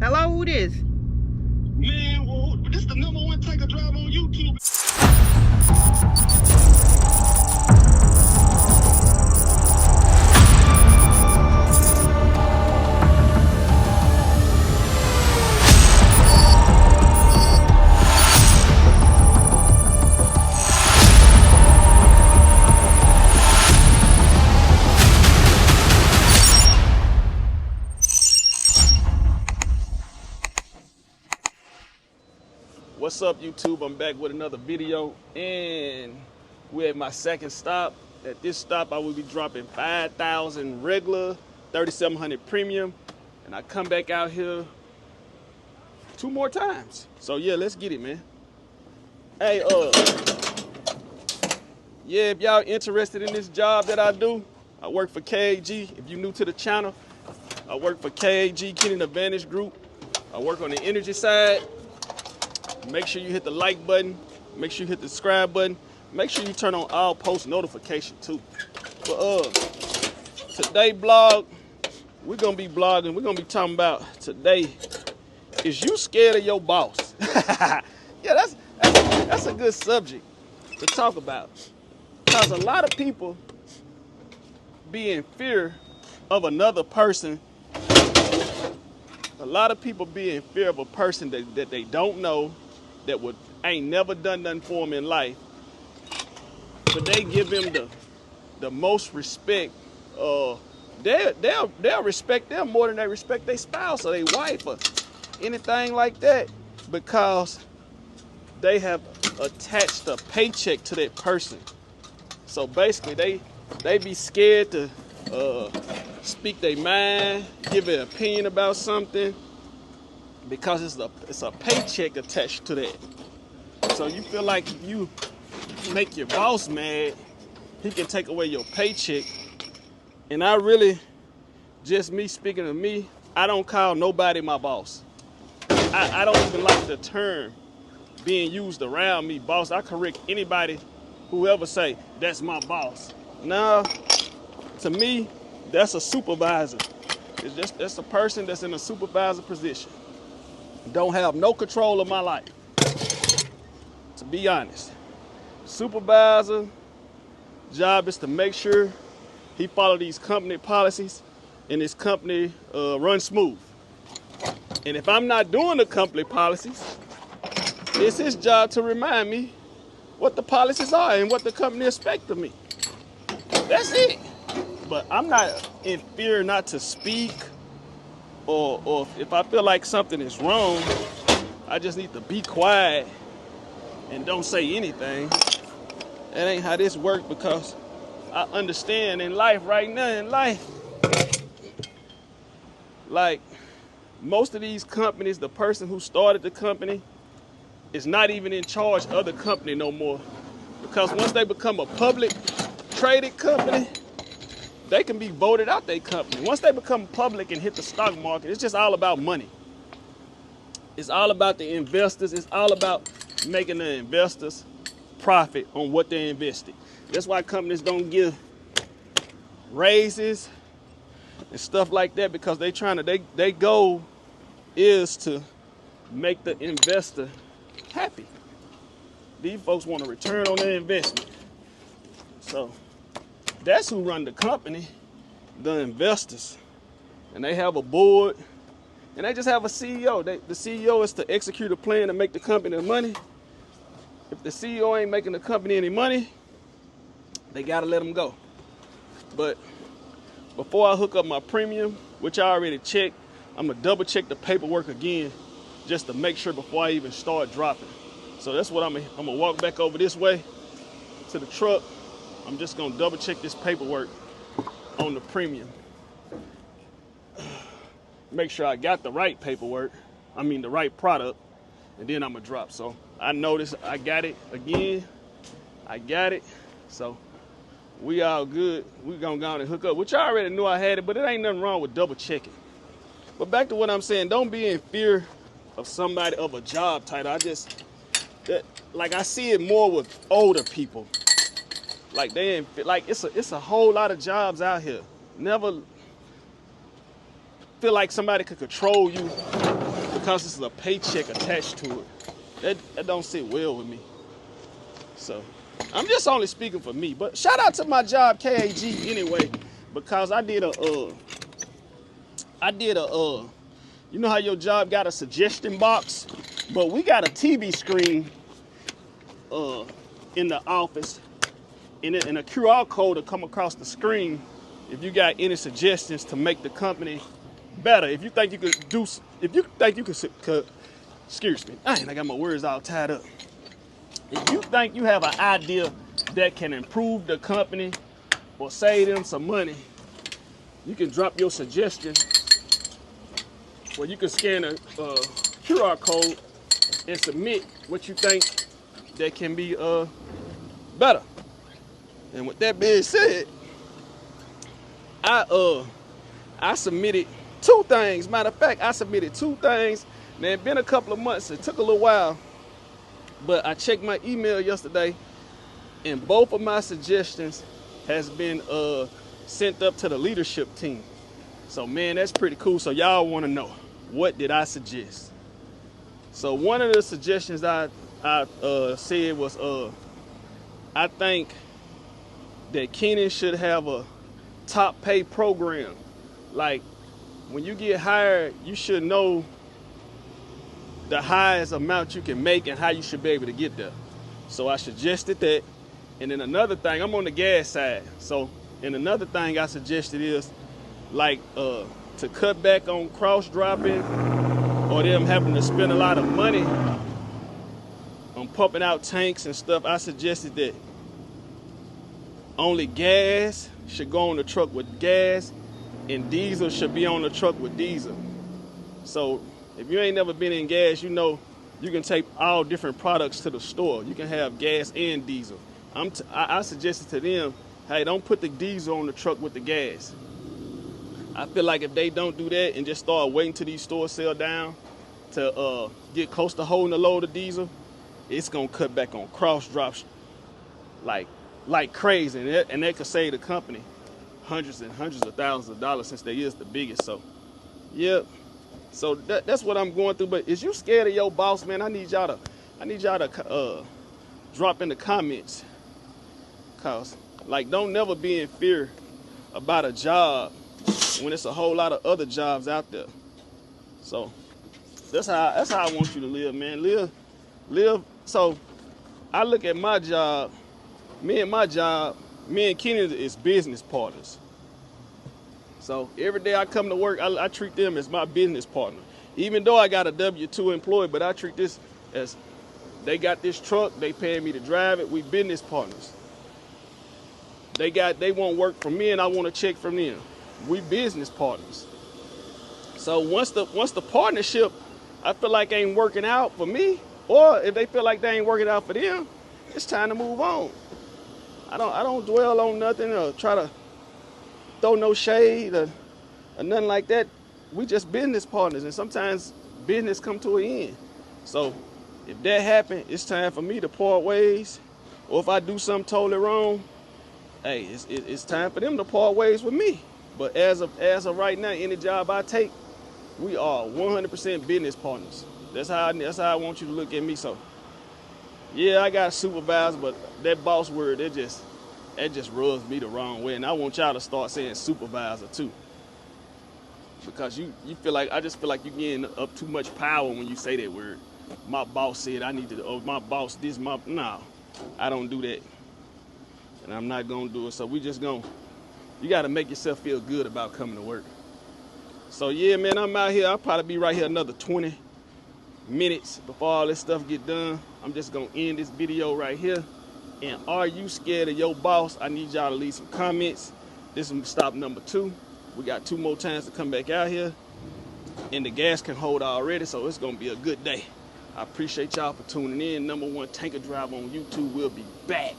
Hello, who this? Man, well, this is the #1 tanker drive on YouTube. What's up, YouTube? I'm back with another video, and we're at my second stop. At this stop, I will be dropping 5,000 regular, 3,700 premium, and I come back out here 2 more times. So yeah, let's get it, man. Hey, yeah, if y'all interested in this job that I do, I work for KAG. If you're new to the channel, I work for KAG, Kenny Advantage Group. I work on the energy side. Make sure you hit the like button. Make sure you hit the subscribe button. Make sure you turn on all post notification too. But today blog, we're gonna be blogging. We're gonna be talking about today. Is you scared of your boss? Yeah, that's a good subject to talk about. Because a lot of people be in fear of another person. A lot of people be in fear of a person that they don't know, that ain't never done nothing for them in life, but they give him the most respect. They'll respect them more than they respect their spouse or their wife or anything like that, because they have attached a paycheck to that person. So basically, they be scared to speak their mind, give an opinion about something, because it's a paycheck attached to that. So you feel like if you make your boss mad, he can take away your paycheck. And I really, just me speaking to me, I don't call nobody my boss. I don't even like the term being used around me, boss. I correct anybody who ever say, that's my boss. Nah, to me, that's a supervisor. That's a person that's in a supervisor position. Don't have no control of my life, to be honest. Supervisor job is to make sure he follow these company policies and his company runs smooth. And if I'm not doing the company policies, it's his job to remind me what the policies are and what the company expects of me. That's it. But I'm not in fear not to speak, or if I feel like something is wrong, I just need to be quiet and don't say anything. That ain't how this works, because I understand in life right now, like most of these companies, the person who started the company is not even in charge of the company no more. Because once they become a public traded company, they can be voted out their company. Once they become public and hit the stock market, it's just all about money. It's all about the investors. It's all about making the investors profit on what they invested. That's why companies don't give raises and stuff like that, because their goal is to make the investor happy. These folks want a return on their investment. So that's who run the company, the investors. And they have a board, and they just have a CEO. The CEO is to execute a plan to make the company money. If the CEO ain't making the company any money, they gotta let them go. But before I hook up my premium, which I already checked, I'm gonna double check the paperwork again, just to make sure before I even start dropping. So that's what I'm gonna walk back over this way to the truck. I'm just gonna double check this paperwork on the premium. Make sure I got the right paperwork, the right product, and then I'm gonna drop. So I noticed I got it again. I got it. So we all good. We gonna go on and hook up, which I already knew I had it, but it ain't nothing wrong with double checking. But back to what I'm saying, don't be in fear of somebody, of a job title. I see it more with older people. Like it's a whole lot of jobs out here. Never feel like somebody could control you because it's a paycheck attached to it. That don't sit well with me. So I'm just only speaking for me. But shout out to my job, KAG, anyway, because I did a you know how your job got a suggestion box, but we got a TV screen in the office, and a QR code will come across the screen if you got any suggestions to make the company better. If you think you could do, if you think you could excuse me, I got my words all tied up. If you think you have an idea that can improve the company or save them some money, you can drop your suggestion, where you can scan a QR code and submit what you think that can be better. And with that being said, I submitted 2 things. Matter of fact, I submitted 2 things. Now, it's been a couple of months. It took a little while, but I checked my email yesterday, and both of my suggestions has been sent up to the leadership team. So, man, that's pretty cool. So y'all want to know, what did I suggest? So one of the suggestions I said was, I think that Kenan should have a top pay program. Like, when you get hired, you should know the highest amount you can make and how you should be able to get there. So I suggested that. And then another thing, I'm on the gas side. So, and another thing I suggested is, like, to cut back on cross dropping or them having to spend a lot of money on pumping out tanks and stuff. I suggested that only gas should go on the truck with gas, and diesel should be on the truck with diesel. So if you ain't never been in gas, you know you can take all different products to the store. You can have gas and diesel. I suggested to them, hey, don't put the diesel on the truck with the gas. I feel like if they don't do that and just start waiting till these stores sell down to get close to holding a load of diesel, it's gonna cut back on cross drops like crazy, and that could save the company hundreds and hundreds of thousands of dollars, since they is the biggest. So, yeah. So that's what I'm going through. But is you scared of your boss, man? I need y'all to drop in the comments, cause like, don't never be in fear about a job when it's a whole lot of other jobs out there. So that's how I want you to live, man. Live. So I look at my job. Me and Kenan is business partners. So every day I come to work, I treat them as my business partner. Even though I got a W-2 employee, but I treat this as, they got this truck, they paying me to drive it, we business partners. They want work from me and I want a check from them. We business partners. So once the partnership, I feel like, ain't working out for me, or if they feel like they ain't working out for them, it's time to move on. I don't dwell on nothing or try to throw no shade or nothing like that. We just business partners, and sometimes business come to an end. So if that happens, it's time for me to part ways. Or if I do something totally wrong, hey, it's time for them to part ways with me. But as of right now, any job I take, we are 100% business partners. That's how I want you to look at me. So yeah, I got a supervisor, but that boss word, that just rubs me the wrong way. And I want y'all to start saying supervisor too. Because you feel like, I just feel like you're getting up too much power when you say that word. My boss said I need to, or my boss this, no, I don't do that. And I'm not gonna do it. So you gotta make yourself feel good about coming to work. So yeah, man, I'm out here. I'll probably be right here another 20 minutes before all this stuff get done. I'm just gonna end this video right here. And are you scared of your boss? I need y'all to leave some comments. This is stop number 2. We got 2 more times to come back out here, and the gas can hold already, so it's gonna be a good day. I appreciate y'all for tuning in. #1 tanker driver on YouTube will be back.